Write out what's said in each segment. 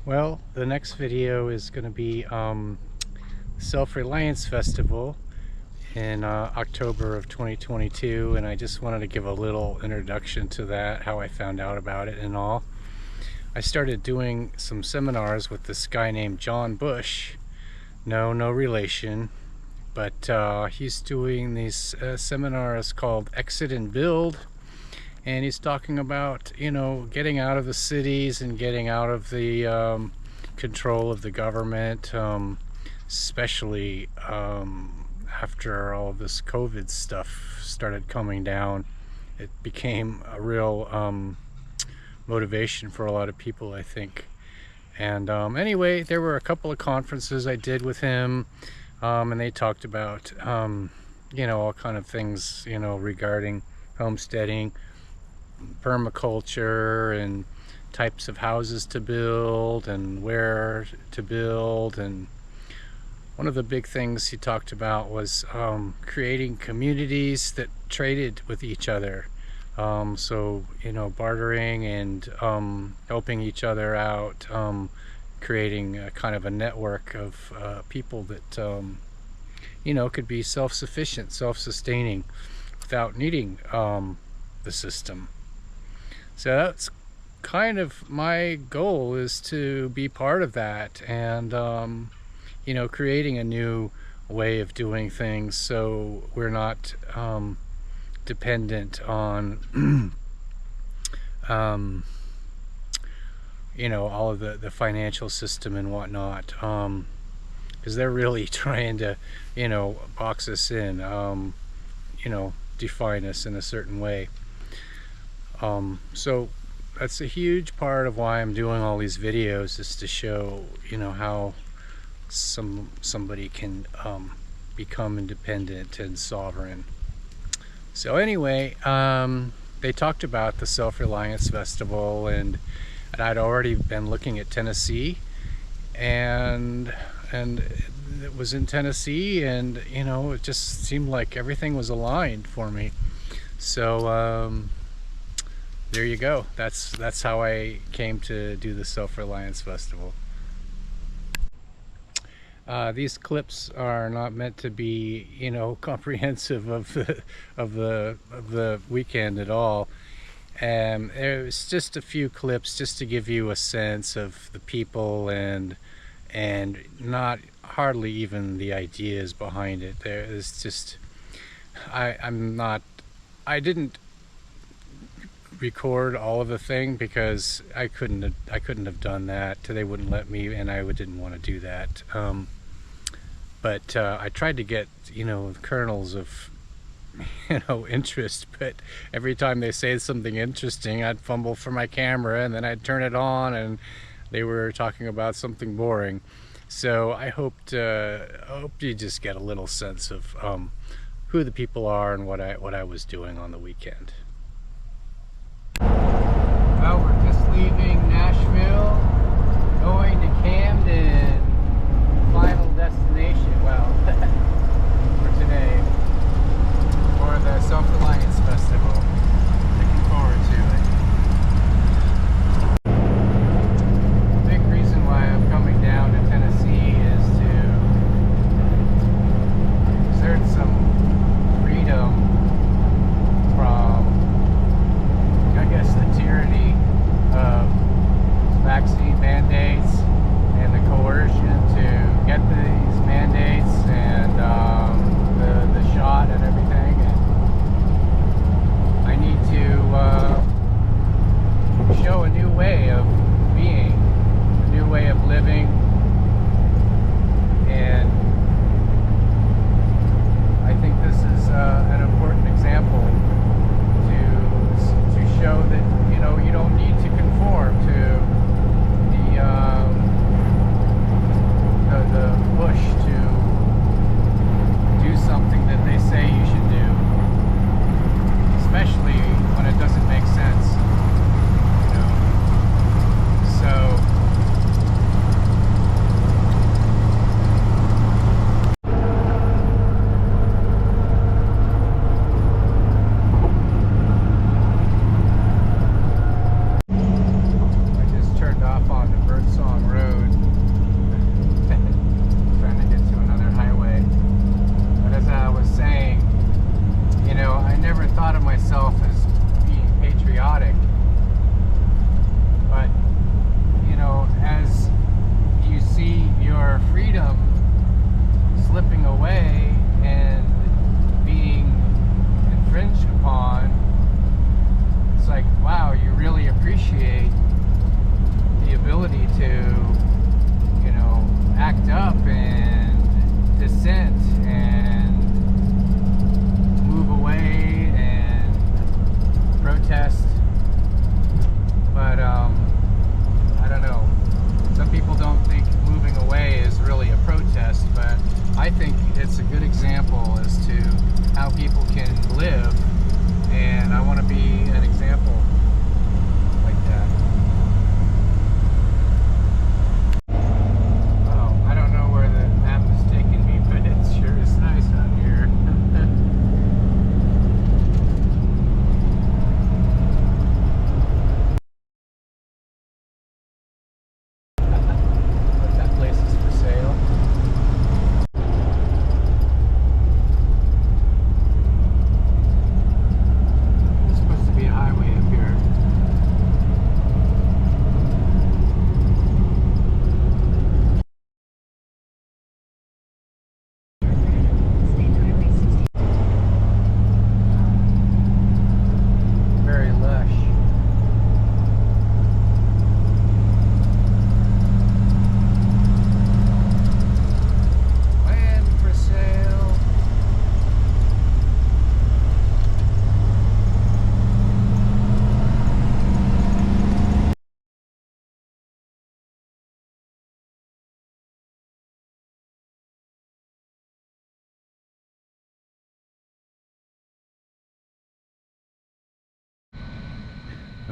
Well, the next video is going to be Self-Reliance Festival in October of 2022, and I just wanted to give a little introduction to that, how I found out about it and all. I started doing some seminars with this guy named John Bush. No relation, but he's doing these seminars called Exit and Build, and he's talking about, getting out of the cities and getting out of the control of the government, especially after all of this COVID stuff started coming down. It became a real motivation for a lot of people, I think. And anyway, there were a couple of conferences I did with him, and they talked about all kind of things regarding homesteading, permaculture, and types of houses to build and where to build. And one of the big things he talked about was creating communities that traded with each other, so bartering and helping each other out, creating a kind of a network of people that could be self-sufficient, self-sustaining without needing the system. So that's kind of my goal, is to be part of that, and creating a new way of doing things, so we're not dependent on all of the financial system and whatnot, because they're really trying to box us in, define us in a certain way. So that's a huge part of why I'm doing all these videos, is to show how somebody can become independent and sovereign. So anyway, they talked about the Self-Reliance Festival, and I'd already been looking at Tennessee, and it was in Tennessee, and it just seemed like everything was aligned for me. So there you go. That's how I came to do the Self-Reliance Festival. These clips are not meant to be, comprehensive of the weekend at all. It was just a few clips just to give you a sense of the people, and not hardly even the ideas behind it. There is just, I didn't record all of the thing because I couldn't have done that. They wouldn't let me, and I didn't want to do that. But I tried to get kernels of interest, but every time they say something interesting, I'd fumble for my camera, and then I'd turn it on and they were talking about something boring. So I hope you just get a little sense of who the people are and what I was doing on the weekend. Well, we're just leaving Nashville, going to Camden, final destination, well, for today, for the Self-Reliance Festival. Looking forward to it. The big reason why I'm coming down to Tennessee is to exert some freedom from, I guess, the tyranny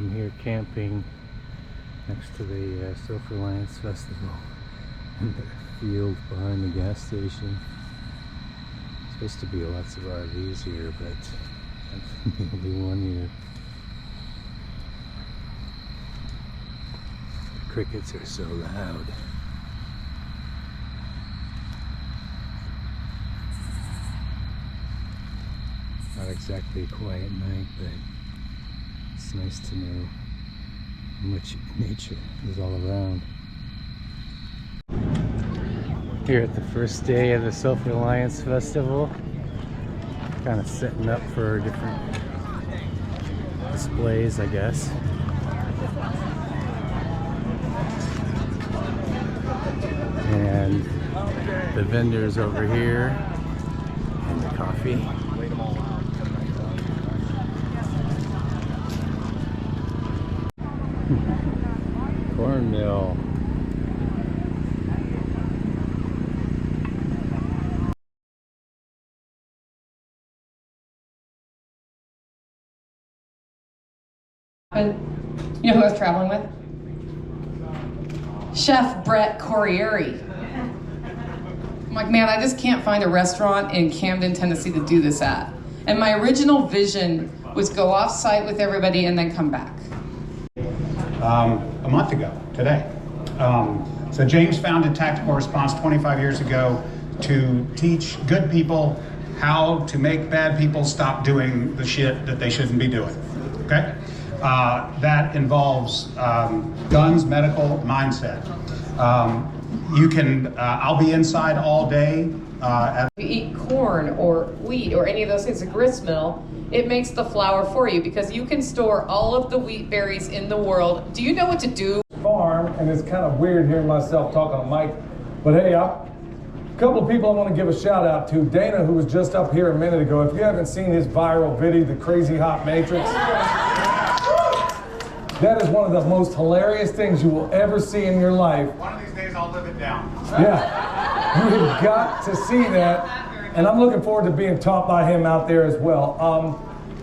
I'm here camping next to the Reliance Festival in the field behind the gas station. Supposed to be lots of RVs here, but I'm the only one here. The crickets are so loud. Not exactly a quiet night, but it's nice to know how much nature is all around. Here at the first day of the Self-Reliance Festival, kind of setting up for different displays, I guess. And the vendors over here, and the coffee. Corn mill. You know who I was traveling with? Chef Brett Corriere. I'm like, man, I just can't find a restaurant in Camden, Tennessee to do this at. And my original vision was go off site with everybody and then come back. A month ago today. So James founded Tactical Response 25 years ago to teach good people how to make bad people stop doing the shit that they shouldn't be doing. Okay? That involves guns, medical, mindset. I'll be inside all day. If you eat corn or wheat or any of those things, a grist mill, it makes the flour for you because you can store all of the wheat berries in the world. Do you know what to do? Farm, and it's kind of weird hearing myself talk on a mic, but hey, a couple of people I want to give a shout out to. Dana, who was just up here a minute ago. If you haven't seen his viral video, The Crazy Hot Matrix, that is one of the most hilarious things you will ever see in your life. One of these days I'll live it down. Yeah, you have got to see that, and I'm looking forward to being taught by him out there as well.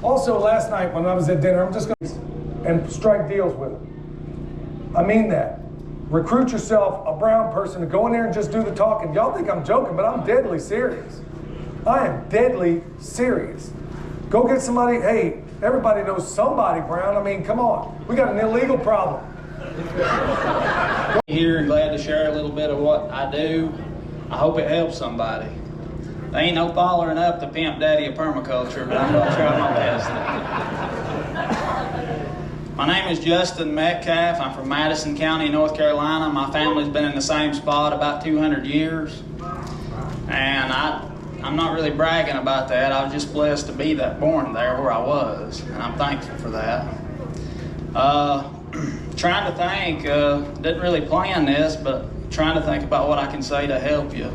Also, last night when I was at dinner, I'm just going to and strike deals with him. I mean that. Recruit yourself, a brown person, to go in there and just do the talking. Y'all think I'm joking, but I'm deadly serious. I am deadly serious. Go get somebody, hey, everybody knows somebody, Brown. I mean, come on. We got an illegal problem. Here and glad to share a little bit of what I do. I hope it helps somebody. There ain't no following up the pimp daddy of permaculture, but I'm going to try my best. My name is Justin Metcalf. I'm from Madison County, North Carolina. My family's been in the same spot about 200 years. And I'm not really bragging about that. I was just blessed to be born there where I was, and I'm thankful for that. Trying to think, didn't really plan this, but trying to think about what I can say to help you.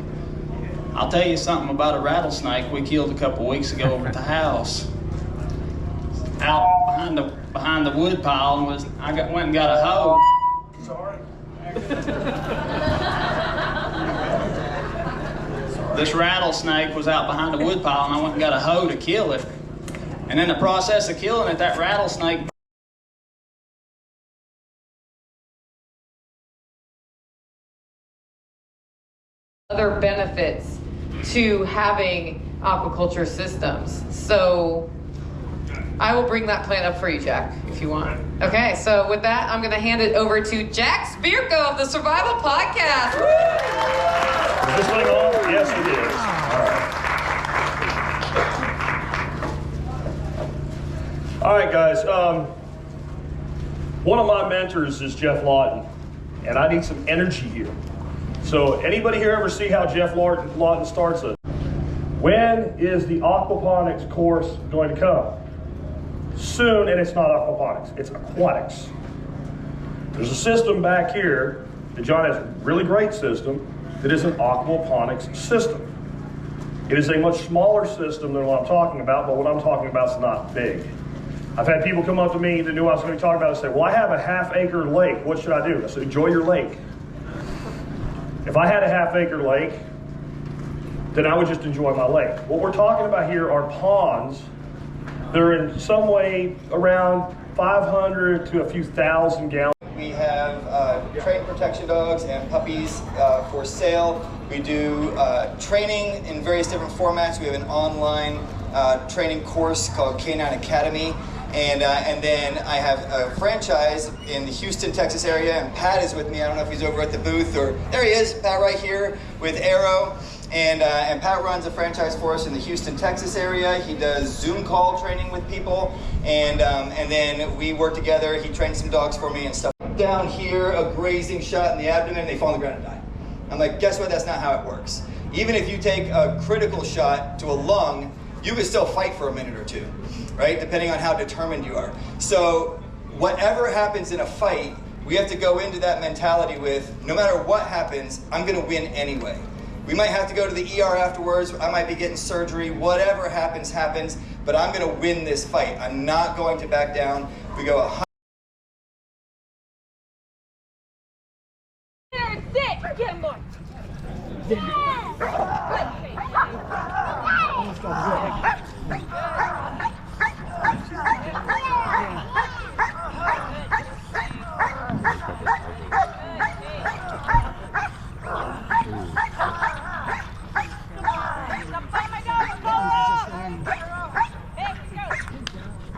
I'll tell you something about a rattlesnake we killed a couple weeks ago over at the house. Out behind the wood pile, and went and got a hoe. Sorry. This rattlesnake was out behind the wood pile, and I went and got a hoe to kill it. And in the process of killing it, that rattlesnake Other benefits to having aquaculture systems. So I will bring that plan up for you, Jack, if you want. Okay, so with that, I'm going to hand it over to Jack Spirko of the Survival Podcast. Is this thing on? Yes, it is. All right, guys. One of my mentors is Jeff Lawton, and I need some energy here. So anybody here ever see how Jeff Lawton starts it? When is the aquaponics course going to come? Soon, and it's not aquaponics, it's aquatics. There's a system back here that John has a really great system that is an aquaponics system. It is a much smaller system than what I'm talking about, but what I'm talking about is not big. I've had people come up to me that knew I was going to talk about it and say, well, I have a half-acre lake. What should I do? I said, enjoy your lake. If I had a half-acre lake, then I would just enjoy my lake. What we're talking about here are ponds that are in some way around 500 to a few thousand gallons. We have trained protection dogs and puppies for sale. We do training in various different formats. We have an online training course called K9 Academy. And then I have a franchise in the Houston, Texas area, and Pat is with me. I don't know if he's over at the booth or there he is, Pat right here with Arrow. And Pat runs a franchise for us in the Houston, Texas area. He does Zoom call training with people, and then we work together. He trains some dogs for me and stuff. Down here, a grazing shot in the abdomen, they fall on the ground and die. I'm like, guess what? That's not how it works. Even if you take a critical shot to a lung, you can still fight for a minute or two, right? Depending on how determined you are. So whatever happens in a fight, we have to go into that mentality with, no matter what happens, I'm gonna win anyway. We might have to go to the ER afterwards, I might be getting surgery, whatever happens, happens, but I'm gonna win this fight. I'm not going to back down. We go Get him, boy.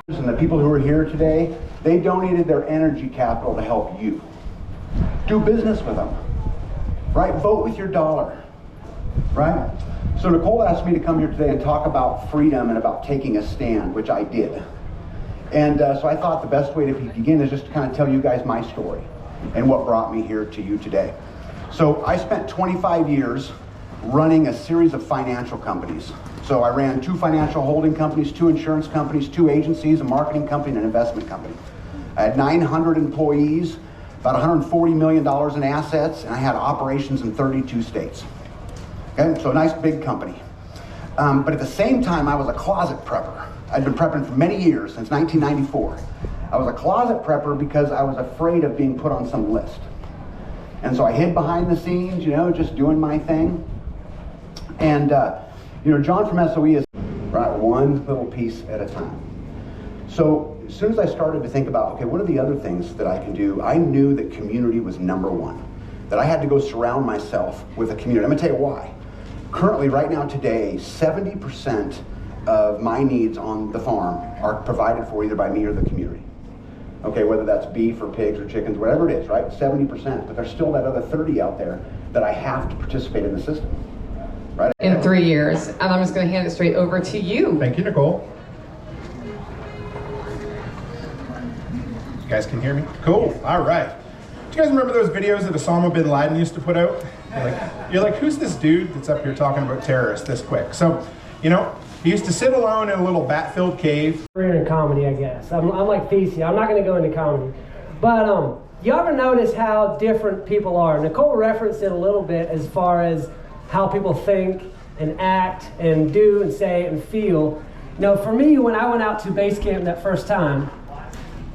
And the people who are here today, they donated their energy capital to help you. Do business with them, right? Vote with your dollar, right? So Nicole asked me to come here today and talk about freedom and about taking a stand, which I did. And so I thought the best way to begin is just to kind of tell you guys my story and what brought me here to you today. So I spent 25 years running a series of financial companies. So I ran 2 financial holding companies, 2 insurance companies, 2 agencies, a marketing company, and an investment company. I had 900 employees, about $140 million in assets, and I had operations in 32 states. Okay, so a nice big company. But at the same time, I was a closet prepper. I'd been prepping for many years, since 1994. I was a closet prepper because I was afraid of being put on some list. And so I hid behind the scenes, you know, just doing my thing. And, you know, John from SOE is right, one little piece at a time. So as soon as I started to think about, okay, what are the other things that I can do? I knew that community was #1, that I had to go surround myself with a community. I'm gonna tell you why. Currently, right now, today, 70% of my needs on the farm are provided for either by me or the community. Okay, whether that's beef or pigs or chickens, whatever it is, right? 70%, but there's still that other 30 out there that I have to participate in the system, right? In 3 years, and I'm just going to hand it straight over to you. Thank you, Nicole. You guys can hear me? Cool, all right. Do you guys remember those videos that Osama bin Laden used to put out? You're like, who's this dude that's up here talking about terrorists this quick? So, you know, he used to sit alone in a little bat-filled cave. Career in comedy, I guess. I'm like Thesia. I'm not going to go into comedy. But you ever notice how different people are? Nicole referenced it a little bit as far as how people think and act and do and say and feel. You know, for me, when I went out to base camp that first time,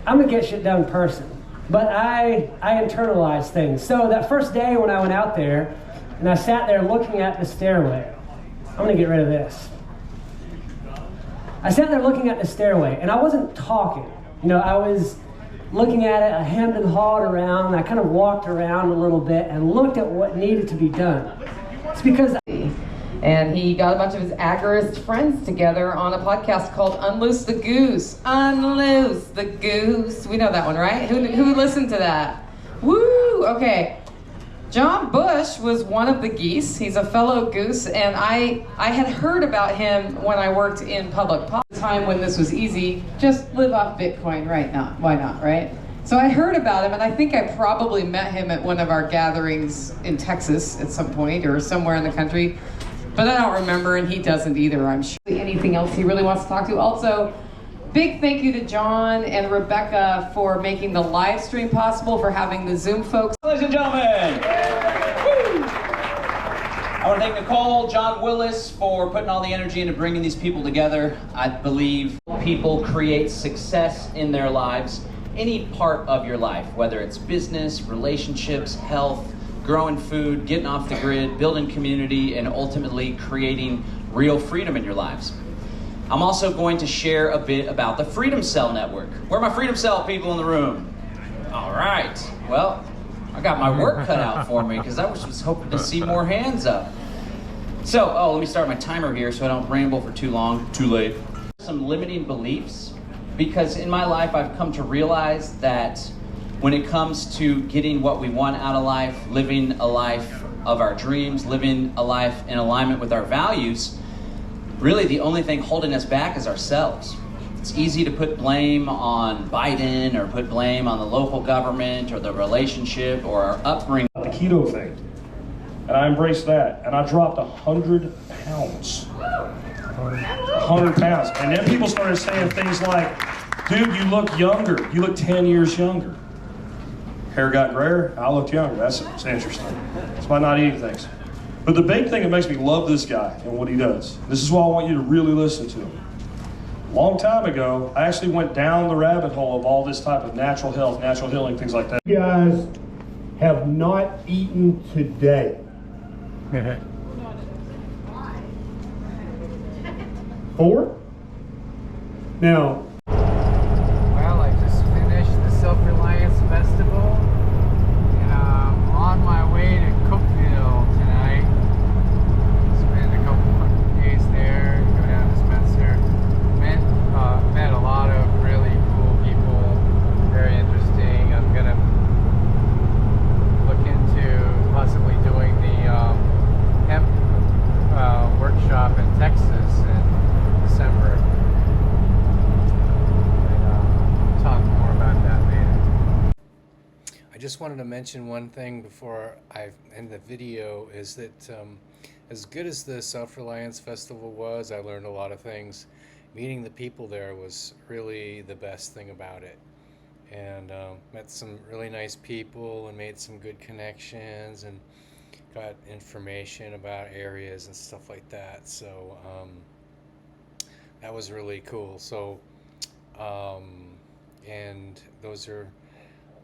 I'm going to get shit done in person. But I internalize things. So that first day when I went out there and I sat there looking at the stairway, I'm going to get rid of this. I sat there looking at the stairway and I wasn't talking. You know, I was looking at it, I hemmed and hawed around, and I kind of walked around a little bit and looked at what needed to be done. It's because and he got a bunch of his agorist friends together on a podcast called Unloose the Goose. Unloose the Goose. We know that one, right? Who listened to that? Woo! Okay. John Bush was one of the geese. He's a fellow goose, and I had heard about him when I worked in public policy. Time when this was easy, just live off Bitcoin, right? Not why not, right? So I heard about him, and I think I probably met him at one of our gatherings in Texas at some point or somewhere in the country, but I don't remember, and he doesn't either, I'm sure. Anything else he really wants to talk to? Also, big thank you to John and Rebecca for making the live stream possible, for having the Zoom folks. Ladies and gentlemen, I want to thank Nicole, John Willis for putting all the energy into bringing these people together. I believe people create success in their lives, any part of your life, whether it's business, relationships, health, growing food, getting off the grid, building community, and ultimately creating real freedom in your lives. I'm also going to share a bit about the Freedom Cell Network. Where are my Freedom Cell people in the room? All right. Well, I got my work cut out for me because I was just hoping to see more hands up. So, let me start my timer here so I don't ramble for too long. Too late. Some limiting beliefs, because in my life I've come to realize that when it comes to getting what we want out of life, living a life of our dreams, living a life in alignment with our values, really the only thing holding us back is ourselves. It's easy to put blame on Biden or put blame on the local government or the relationship or our upbringing. The keto thing. And I embraced that. And I dropped 100 pounds. 100 pounds. And then people started saying things like, dude, you look younger. You look 10 years younger. Hair got grayer. I looked younger. That's interesting. It's by not eating things. But the big thing that makes me love this guy and what he does, this is why I want you to really listen to him. A long time ago, I actually went down the rabbit hole of all this type of natural health, natural healing, things like that. You guys have not eaten today. 4? Now, Well, I just finished the Self-Reliance Festival, and I'm on my way to Cookville tonight. Spend a couple days there, go down to Spencer. Met a lot of really cool people, very interesting. I'm gonna look into possibly doing the hemp workshop in Texas in December. Talk more about that later. I just wanted to mention one thing before I end the video, is that as good as the Self-Reliance Festival was, I learned a lot of things. Meeting the people there was really the best thing about it. And met some really nice people and made some good connections and got information about areas and stuff like that. So that was really cool. So and those are,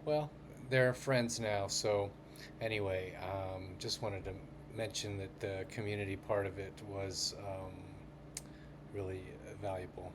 well, they're friends now. So anyway, just wanted to mention that the community part of it was really valuable.